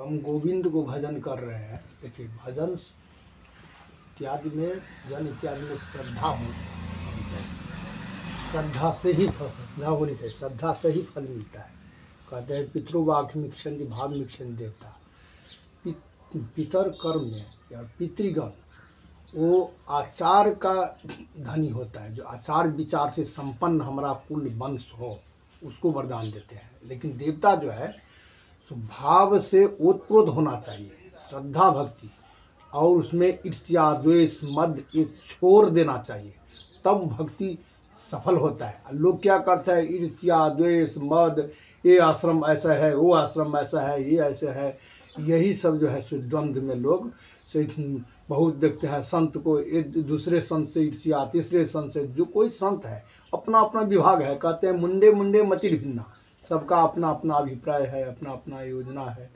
हम गोविंद को भजन कर रहे हैं। देखिए भजन इत्यादि में, जन इत्यादि में श्रद्धा होनी चाहिए, श्रद्धा से ही फल होनी चाहिए, श्रद्धा से ही फल मिलता है। कहते हैं पितृवाक्य मिक्षन्ति भाव मिक्षन्ति देवता। पितर कर्म में या पितृगण वो आचार का धनी होता है, जो आचार विचार से संपन्न हमारा कुल वंश हो उसको वरदान देते हैं। लेकिन देवता जो है स्वभाव से ओतप्रोत होना चाहिए, श्रद्धा भक्ति, और उसमें ईर्ष्या द्वेष मद ये छोड़ देना चाहिए, तब भक्ति सफल होता है। लोग क्या करते हैं, ईर्ष्या द्वेष मद, ये आश्रम ऐसा है, वो आश्रम ऐसा है, ये ऐसा है, यही सब जो है सो द्वंद्व में लोग से बहुत देखते हैं। संत को एक दूसरे संत से ईर्ष्या, तीसरे संत से, जो कोई संत है अपना अपना विभाग है। कहते हैं मुंडे मुंडे मतिर भिन्ना, सबका अपना अपना अभिप्राय है, अपना अपना योजना है।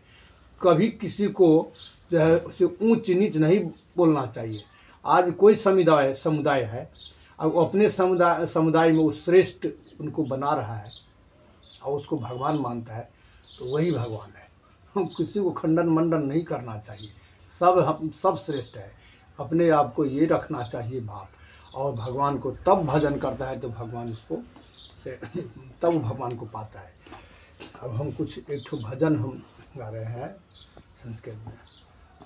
कभी किसी को जो है उसे ऊंच नीच नहीं बोलना चाहिए। आज कोई समुदाय है और वो अपने समुदाय में वो श्रेष्ठ उनको बना रहा है और उसको भगवान मानता है, तो वही भगवान है। किसी को खंडन मंडन नहीं करना चाहिए, हम सब श्रेष्ठ है। अपने आप को ये रखना चाहिए भाव, और भगवान को तब भजन करता है तो भगवान उसको से तब भगवान को पाता है। अब हम कुछ एक ठो भजन हम गा रहे हैं संस्कृत में।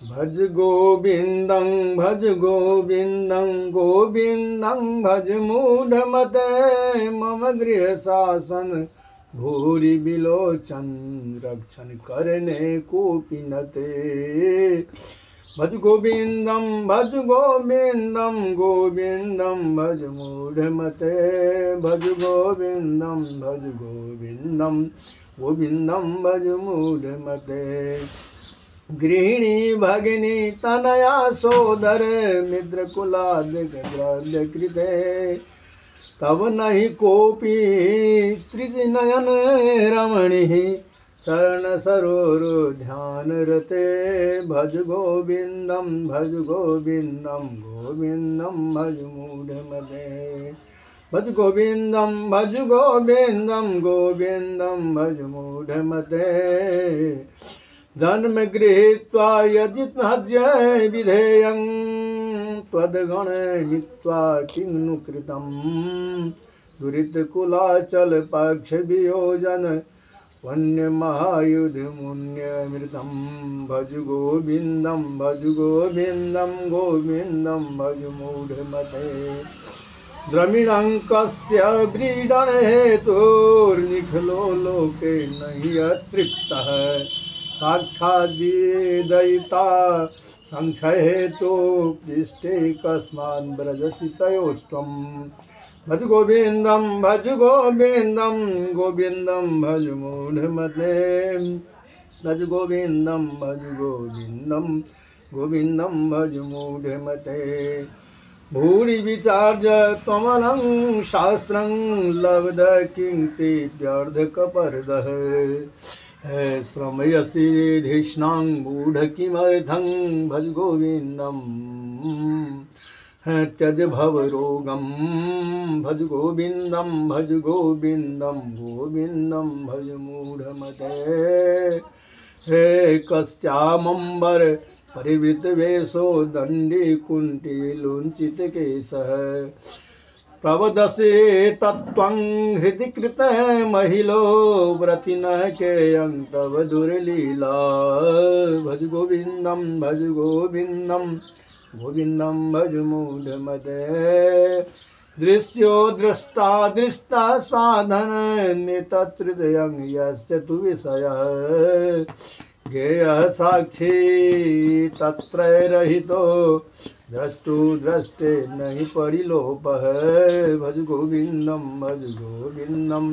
भज गोविंदं भज गोविंदं गोविंदं भज मूढ़मते मम गृह शासन भूरि बिलोचन रक्षण करने कोपिनते। भज गोविंदं भज गोविंदं गोविंदं भज मूढ़मते भज गोविंदं भज गोविंदं गोविंदं भज मूढ़मते। गृहिणी भगिनी तनया सोदर मित्र कुलादिक द्रव्य कृते तब नहीं कोपी त्रिनयन रमणी शरण सरोरु ध्यान रते। भज गोविंदं भज गोविंदं गोविंदं भज मूढ़मते भज गोविंदं भज गोविंदं गोविंदं भज मूढ़मते। जन्म गृहीत्वा यदि हज्य विधेयं त्वद्गण मित्वा किन्नु कृतं दुरितकुलाचल पक्ष वियोजन वन्य महायुध मुन्यमृतं। भज गोविंदं भज गोविंदं गोविंदं भज मूढ़मते। द्रमिणं कस्य व्रीडन हेतुर्निखिलो लोके नहि अतृप्तः साक्षाद्दयिता संशय हेतु पृष्ठे कस्मान् व्रजसि तयोस्त्वं। भज गोविंदं भज गोविंदं गोविंदं भज मूढ़मते भज गोविंदं भज गोविंदं गोविंदं भज मूढ़मते। भूरि विचार्य त्वमलं शास्त्रं लब्ध किंति व्यर्थकपर्दः श्रमयसि धिष्णां मूढ़ किमर्थं। भज गोविंदं त्यज भवरोगं भज गोविंदं भज गोविंदं गोविंदं भज मूढ़मते। हे कस्यामंबर परिवृत वेशो दंडी कुंटी लुंचित केशः प्रवदसे तत्त्वं हृदि कृतः महिलो व्रतिनः केयं तव दुर्लीला। भज गोविंदं भज गोविंदं गोविंदं भज मूढ़मते। दृश्यो दृष्टा दृष्टा साधन नितत्हृदयं यस्य तु विषयः ज्ञेयः साक्षी तत्रैरहितो द्रष्टु द्रष्टे नहीं परिलोपः। भज गोविंदं भज गोविंदं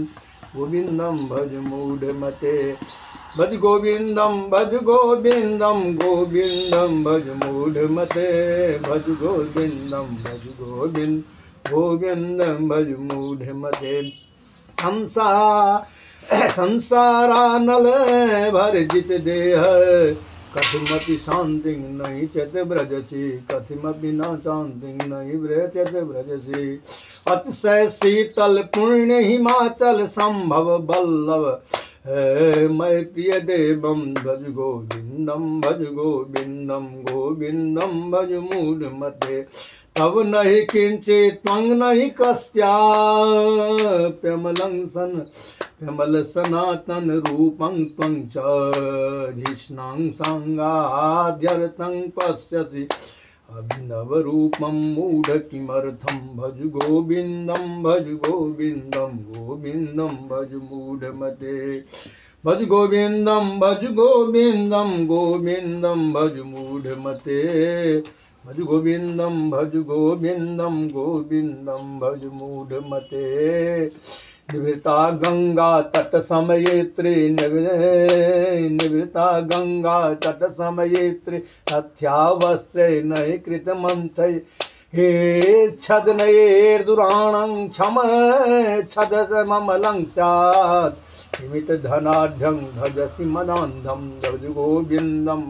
गोविंदं भज मूढ़मते भज गोविंदं भज गोविंदं गोविंदं भज मूढ़मते भज गोविंदं भज गोविंदं भज मूढ़मते। संसारानल भर्जित देह कथमपि शांति नहीं चत व्रजसी कथमपि न शांति नहीं व्रजत व्रजसी। अतिशय शीतल पुण्य हिमाचल संभव बल्लभ मैं प्रिय देवम भज गोविंदम भज गोविंदम गोविंदम भज मूढ़मते तब नहीं किंचित त्वं नहीं कस्याप्यमलं सनातन रूपं त्वं च धिष्णां सांगाद्यर्थं पश्यसि अभिनव रूपं मूढ़ किमर्थं भज गोविंदम गोविंदम भज मूढ़मते भज गोविंदम गोविंदम भज मूढ़मते भज गोविंदम गोविंदम भज मूढ़मते निवृता गंगा तट समयेत्री निवृता गंगा तट समयेत्री तथ्यावस्त्रे नये कृतमन्थै हे छदनयेर्दुराणं क्षम छदममलं स्यात् किमित धनाढ्यं भजसि मदान्धं भज गोविंदम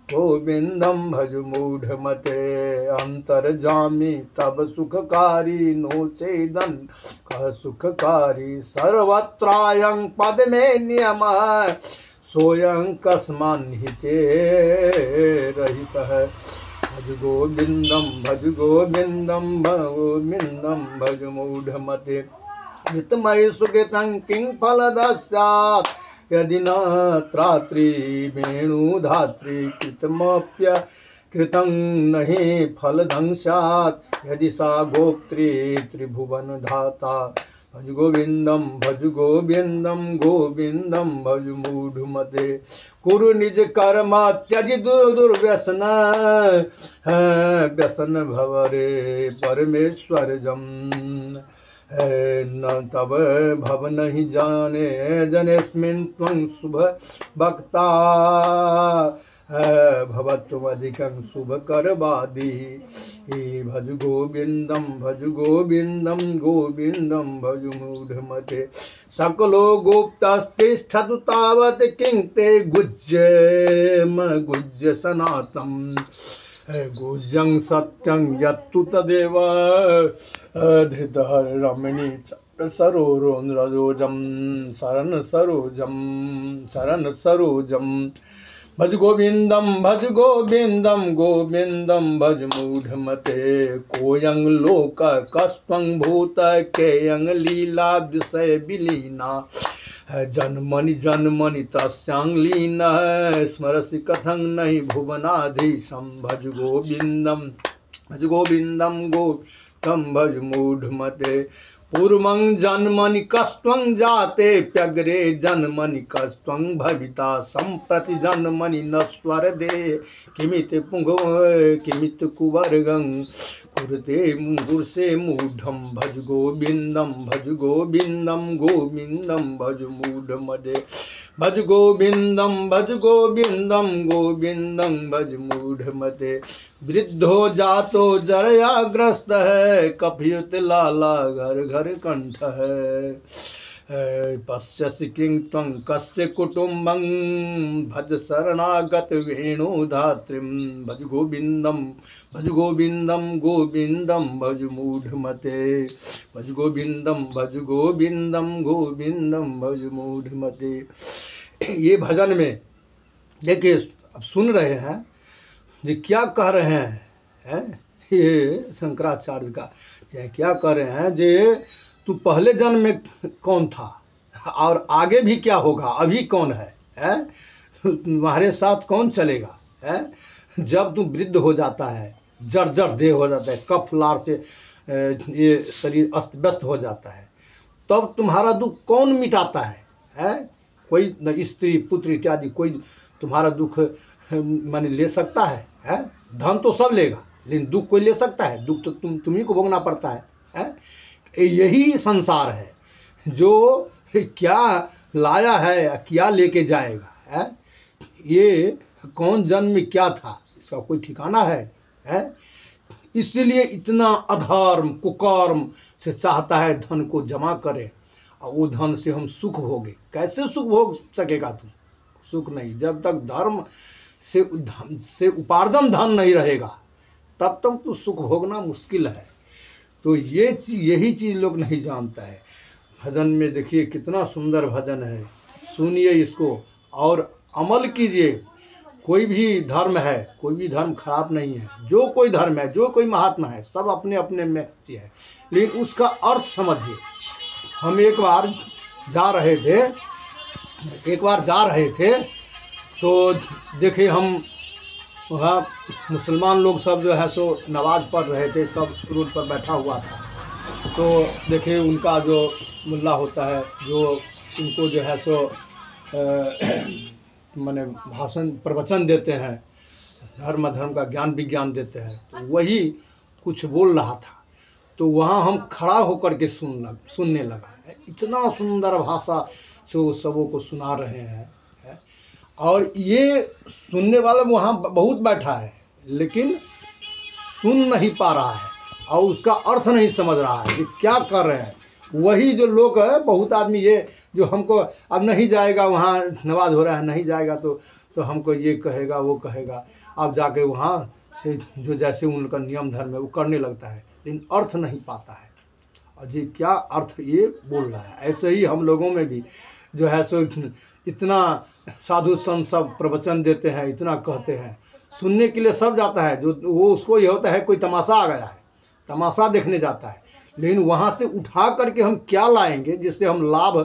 गोविंदम भज मूढ़मते अंतर्जामी तब सुखकारी नो चेदन कह सुखकारी सर्वत्रायं पद में नियम सोयं कस्मान्हिते रहित है भज गोविंदम भज मूढ़मते नितमय सुकृतं किं फलदस्यात् यदि न त्रात्री वेणुधात्री कृतमप्य कृतं नहीं फलदंशात् यदि सा गोप्त्री त्रिभुवन धाता भज गोविंदम भज मूढ़मते कुरु निज कर्मा त्यज दुर्व्यसन व्यसन भवरे परमेश्वर जम न तब भव नहीं जाने जनेस्मिन् त्वं शुभ भक्ता भवत्वमधिकं शुभ करवादी भज गोविंदम भज मूढ़मते सकलो गुप्तस्तिष्ठतु तावत् किं ते गुज्य सनातम् गुज्यं सत्यं यत्तु तदेव धृतहर रमणी सरोजम शरण सरोजम भज गोविंदम भज मूढ़मते कोयं लोक कस्त्वं भूत केयं लीला विषय विलीना जन्मनि तस्यां लीनः स्मरसि कथं नहि भुवनाधीशं भज गोविंदम भज मूढ़मते पूर्वं जन्मनि कस्त्वं जाते प्यग्रे जन्मनि कस्त्वं भविता सम्प्रति जन्मनि नश्वर दे किमित कुवर्गं कुरुते मुहुर्षे मूढ़ं भज गोविंदम भज मूढ़मते भज गोविंदम भज मूढ़मते वृद्धो जातो जरया ग्रस्त है कफयुत लाला घर घर कंठ है पश्यसि किं त्वं कस्य कुटुम्बं भज शरणागत वेणुधात्रीं भज गोविंदम भज मूढ़मते भज गोविंदम भज मूढ़मते। ये भजन में देखिए अब सुन रहे हैं जी क्या कह रहे हैं ये शंकराचार्य का क्या कह रहे हैं जे तू पहले जन्म में कौन था और आगे भी क्या होगा, अभी कौन है तुम्हारे साथ कौन चलेगा जब तू वृद्ध हो जाता है, जर्जर देह हो जाता है, कफ लार से ये शरीर अस्त व्यस्त हो जाता है, तब तुम्हारा दुख कौन मिटाता है कोई न स्त्री पुत्र इत्यादि कोई तुम्हारा दुख माने ले सकता है धन तो सब लेगा लेकिन दुख कोई ले सकता है? दुख तो तुम्ही को भोगना पड़ता है यही संसार है जो क्या लाया है क्या लेके जाएगा ये कौन जन्म में क्या था इसका कोई ठिकाना है इसलिए इतना अधर्म कुकर्म से चाहता है धन को जमा करे और वो धन से हम सुख भोगे। कैसे सुख भोग सकेगा तुम? सुख नहीं, जब तक धर्म से उपार्जन धन नहीं रहेगा तब तक तो सुख भोगना मुश्किल है। तो यही चीज़ लोग नहीं जानता है। भजन में देखिए कितना सुंदर भजन है, सुनिए इसको और अमल कीजिए। कोई भी धर्म है, कोई भी धर्म खराब नहीं है, जो कोई धर्म है, जो कोई महात्मा है, सब अपने अपने में है, लेकिन उसका अर्थ समझिए। हम एक बार जा रहे थे तो देखिए हम वहाँ मुसलमान लोग सब जो है सो नमाज़ पढ़ रहे थे, सब रोड पर बैठा हुआ था। तो देखिए उनका जो मुल्ला होता है, जो उनको जो है सो माने भाषण प्रवचन देते हैं, धर्म का ज्ञान विज्ञान देते हैं, तो वही कुछ बोल रहा था। तो वहाँ हम खड़ा होकर के सुनने लगा। इतना सुंदर भाषा से सबों को सुना रहे हैं, और ये सुनने वाला वहाँ बहुत बैठा है, लेकिन सुन नहीं पा रहा है और उसका अर्थ नहीं समझ रहा है कि क्या कर रहे हैं। वही जो लोग है, बहुत आदमी ये जो हमको अब नहीं जाएगा, वहाँ नमाज हो रहा है, नहीं जाएगा तो हमको ये कहेगा वो कहेगा, अब जाके वहाँ से जो जैसे उनका नियम धर्म है वो करने लगता है, लेकिन अर्थ नहीं पाता है और ये क्या अर्थ ये बोल रहा है। ऐसे ही हम लोगों में भी जो है सो इतना साधु संत सब प्रवचन देते हैं, इतना कहते हैं, सुनने के लिए सब जाता है, जो वो उसको ये होता है कोई तमाशा आ गया है, तमाशा देखने जाता है, लेकिन वहाँ से उठा करके हम क्या लाएंगे जिससे हम लाभ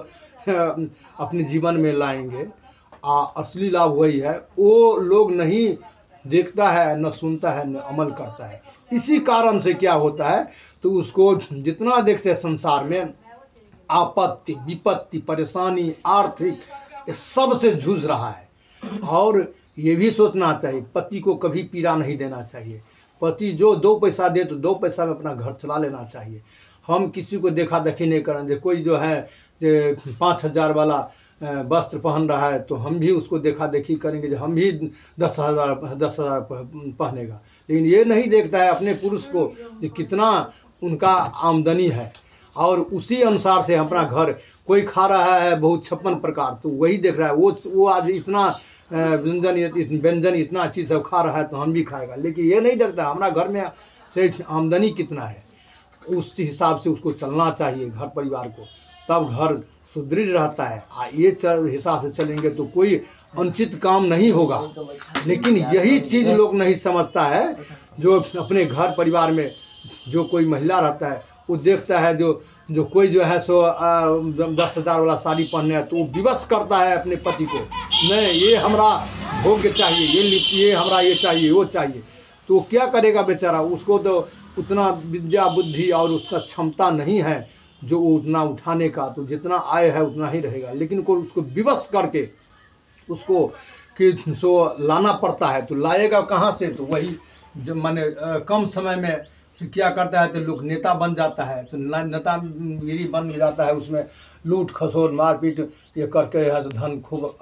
अपने जीवन में लाएंगे। असली लाभ वही है, वो लोग नहीं देखता है, न सुनता है, न अमल करता है। इसी कारण से क्या होता है, तो उसको जितना देखते हैं संसार में आपत्ति विपत्ति परेशानी आर्थिक सब से जूझ रहा है। और ये भी सोचना चाहिए, पति को कभी पीड़ा नहीं देना चाहिए। पति जो 2 पैसा दे तो 2 पैसा में अपना घर चला लेना चाहिए। हम किसी को देखा देखी नहीं करेंगे। कोई जो है 5,000 वाला वस्त्र पहन रहा है तो हम भी उसको देखा देखी करेंगे, जो हम भी 10,000 पहनेगा, लेकिन ये नहीं देखता है अपने पुरुष को कि कितना उनका आमदनी है, और उसी अनुसार से अपना घर कोई खा रहा है बहुत 56 प्रकार, तो वही देख रहा है वो आज इतना व्यंजन इतना चीज़ सब खा रहा है तो हम भी खाएगा, लेकिन ये नहीं देखता हमारा घर में से आमदनी कितना है। उस हिसाब से उसको चलना चाहिए घर परिवार को, तब घर सुदृढ़ रहता है। ये हिसाब से चलेंगे तो कोई अनुचित काम नहीं होगा। लेकिन यही चीज़ लोग नहीं समझता है, जो अपने घर परिवार में जो कोई महिला रहता है वो देखता है जो कोई जो है सो 10,000 वाला साड़ी पहनने है तो वो विवश करता है अपने पति को, नहीं ये हमरा भोग्य चाहिए, ये हमरा ये चाहिए वो चाहिए, तो वो क्या करेगा बेचारा। उसको तो उतना विद्या बुद्धि और उसका क्षमता नहीं है जो उतना उठाने का, तो जितना आय है उतना ही रहेगा, लेकिन को उसको विवश करके उसको कि सो लाना पड़ता है, तो लाएगा कहाँ से। तो वही जो माने कम समय में क्या करता है तो लोग नेता बन जाता है, तो नेतागिरी बन जाता है, उसमें लूट खसोट मारपीट ये करके है तो धन खूब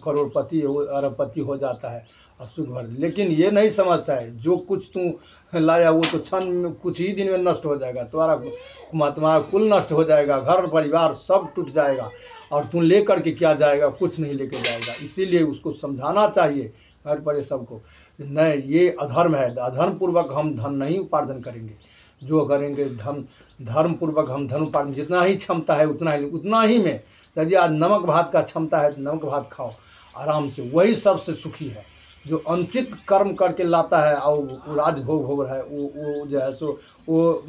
करोड़पति अरबपति हो जाता है और सुख भर। लेकिन ये नहीं समझता है जो कुछ तू लाया वो तो क्षण में कुछ ही दिन में नष्ट हो जाएगा, तुम्हारा कुल नष्ट हो जाएगा, घर परिवार सब टूट जाएगा, और तू ले करके क्या जाएगा, कुछ नहीं लेके जाएगा। इसीलिए उसको समझाना चाहिए घर पर सबको, नहीं ये अधर्म है, अधर्म पूर्वक हम धन नहीं उपार्जन करेंगे। जो करेंगे धर्म पूर्वक हम धन उपार्जन, जितना ही क्षमता है उतना ही में, यदि आज नमक भात का क्षमता है तो नमक भात खाओ आराम से, वही सबसे सुखी है। जो अनुचित कर्म करके लाता है और राजभोग भोग रहा है वो जो है सो वो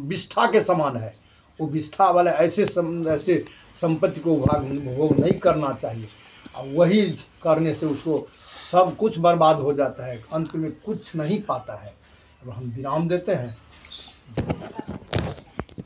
विष्ठा के समान है। वो विष्ठा वाले ऐसे संपत्ति को भोग नहीं करना चाहिए, और वही करने से उसको सब कुछ बर्बाद हो जाता है, अंत में कुछ नहीं पाता है। अब हम विराम देते हैं।